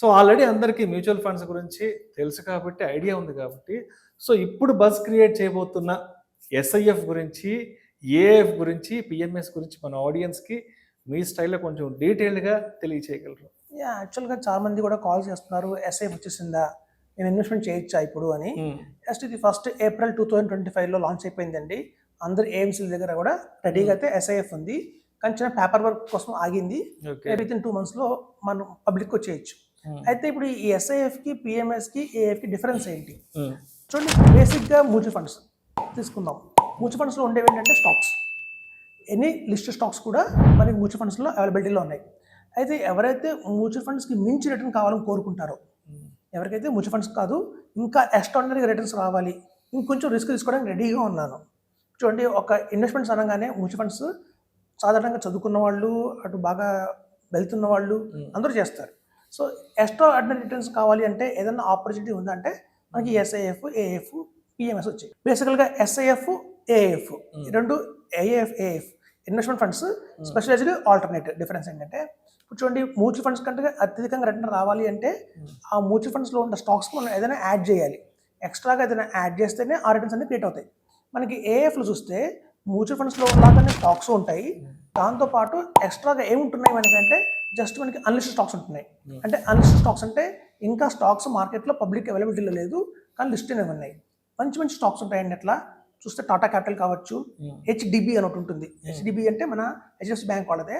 So already అందరికీ mutual funds గురించి తెలుసు కాబట్టి, ఐడియా ఉంది కాబట్టి, సో ఇప్పుడు బజ్ క్రియేట్ చేయబోతున్న ఎస్ఐఎఫ్ గురించి, ఏఎఫ్ గురించి, పిఎంఎస్ గురించి మన ఆడియన్స్కి మీ స్టైల్లో కొంచెం డీటెయిల్డ్గా తెలియచేయగలరు. యాక్చువల్గా చాలా మంది కూడా కాల్ చేస్తున్నారు, ఎస్ఐఎఫ్ వచ్చేసిందా, నేను ఇన్వెస్ట్మెంట్ చేయొచ్చా ఇప్పుడు అని. జస్ట్ ఇది ఫస్ట్ ఏప్రిల్ 2025లో లాంచ్ అయిపోయిందండి. అందరు ఏఎంసీల దగ్గర కూడా రెడీగా అయితే ఎస్ఐఎఫ్ ఉంది, కానీ చిన్న పేపర్ వర్క్ కోసం ఆగింది. విత్ ఇన్ 2 monthsలో మనం పబ్లిక్ వచ్చేయచ్చు. అయితే ఇప్పుడు ఈ ఎస్ఐఎఫ్కి, పిఎంఎస్కి, ఏఎఫ్కి డిఫరెన్స్ ఏంటి చూడండి. బేసిక్గా మ్యూచువల్ ఫండ్స్ తీసుకుందాం. మ్యూచువల్ ఫండ్స్లో ఉండేవి ఏంటంటే స్టాక్స్, ఎనీ లిస్ట్ స్టాక్స్ కూడా మనకి మ్యూచువల్ ఫండ్స్లో అవైలబిలిటీలో ఉన్నాయి. అయితే ఎవరైతే మ్యూచువల్ ఫండ్స్కి మించి రిటర్న్ కావాలని కోరుకుంటారో, ఎవరికైతే మ్యూచువల్ ఫండ్స్ కాదు ఇంకా ఎక్స్ట్రాడినరీ రిటర్న్స్ రావాలి, ఇంకొంచెం రిస్క్ తీసుకోవడానికి రెడీగా ఉన్నాను. చూడండి, ఒక ఇన్వెస్ట్మెంట్స్ అనగానే మ్యూచువల్ ఫండ్స్ సాధారణంగా చదువుకున్న వాళ్ళు, అటు బాగా వెళ్తున్న వాళ్ళు అందరూ చేస్తారు. సో ఎక్స్ట్రా ఆర్డినరీ రిటర్న్స్ కావాలి అంటే ఏదైనా ఆపర్చునిటీ ఉందంటే మనకి ఎస్ఐఎఫ్, ఏఎఫ్, పిఎంఎస్ వచ్చాయి. బేసికల్గా ఎస్ఐఎఫ్, ఏఎఫ్ రెండు, AF investment funds specialized alternative. Difference ఏంటంటే ఇప్పుడు చూడండి, మ్యూచువల్ ఫండ్స్ కంటే అత్యధికంగా రిటర్న్ రావాలి అంటే ఆ మ్యూచువల్ ఫండ్స్లో ఉన్న స్టాక్స్కి మనం ఏదైనా యాడ్ చేయాలి. ఎక్స్ట్రాగా ఏదైనా యాడ్ చేస్తేనే ఆ రిటర్న్స్ అన్ని క్రియేట్ అవుతాయి. మనకి ఏఎఫ్లో చూస్తే మ్యూచువల్ ఫండ్స్లో లాగానే స్టాక్స్ ఉంటాయి, దాంతోపాటు ఎక్స్ట్రాగా ఏముంటున్నాయి మనకంటే జస్ట్ మనకి అన్లిస్టెడ్ స్టాక్స్ ఉంటున్నాయి. అంటే అన్లిస్టెడ్ స్టాక్స్ అంటే ఇంకా స్టాక్స్ మార్కెట్లో పబ్లిక్ అవైలబిలిటీలో లేదు, కానీ లిస్టెడ్ ఉన్నాయి. మంచి మంచి స్టాక్స్ ఉంటాయండి. అట్లా చూస్తే టాటా క్యాపిటల్ కావచ్చు, హెచ్డిబి అని ఒకటి ఉంటుంది. హెచ్డిబి అంటే మన హెచ్డిఎఫ్సి బ్యాంక్ వాళ్ళదే.